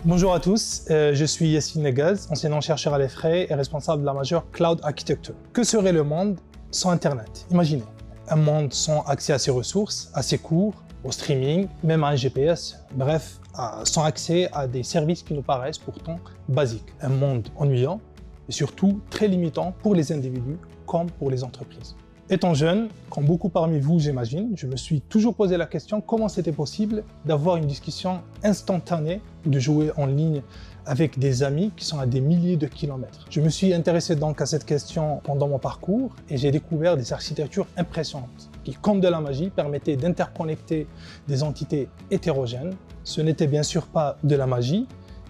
Bonjour à tous, je suis Yassine Negaz, enseignant-chercheur à l'EFRE et responsable de la majeure Cloud Architecture. Que serait le monde sans Internet? Imaginez, un monde sans accès à ses ressources, à ses cours, au streaming, même à un GPS, bref, sans accès à des services qui nous paraissent pourtant basiques. Un monde ennuyant et surtout très limitant pour les individus comme pour les entreprises. Étant jeune, comme beaucoup parmi vous j'imagine, je me suis toujours posé la question comment c'était possible d'avoir une discussion instantanée, de jouer en ligne avec des amis qui sont à des milliers de kilomètres. Je me suis intéressé donc à cette question pendant mon parcours et j'ai découvert des architectures impressionnantes qui, comme de la magie, permettaient d'interconnecter des entités hétérogènes. Ce n'était bien sûr pas de la magie,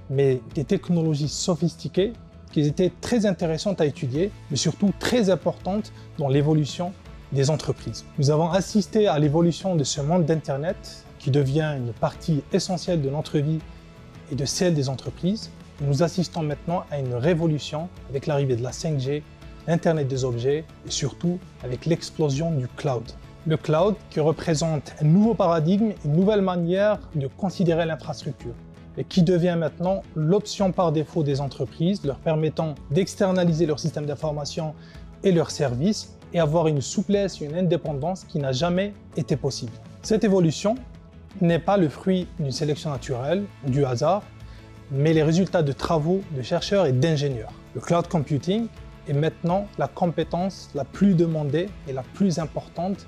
mais des technologies sophistiquées qui étaient très intéressantes à étudier, mais surtout très importantes dans l'évolution des entreprises. Nous avons assisté à l'évolution de ce monde d'Internet qui devient une partie essentielle de notre vie et de celle des entreprises. Nous assistons maintenant à une révolution avec l'arrivée de la 5G, l'Internet des objets et surtout avec l'explosion du cloud. Le cloud qui représente un nouveau paradigme, une nouvelle manière de considérer l'infrastructure, et qui devient maintenant l'option par défaut des entreprises, leur permettant d'externaliser leur système d'information et leurs services et avoir une souplesse et une indépendance qui n'a jamais été possible. Cette évolution n'est pas le fruit d'une sélection naturelle ou du hasard, mais les résultats de travaux de chercheurs et d'ingénieurs. Le cloud computing est maintenant la compétence la plus demandée et la plus importante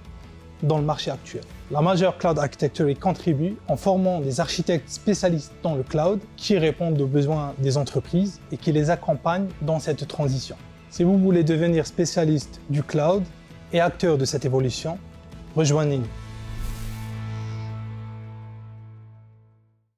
dans le marché actuel. La majeure Cloud Architecture y contribue en formant des architectes spécialistes dans le cloud qui répondent aux besoins des entreprises et qui les accompagnent dans cette transition. Si vous voulez devenir spécialiste du cloud et acteur de cette évolution, rejoignez-nous.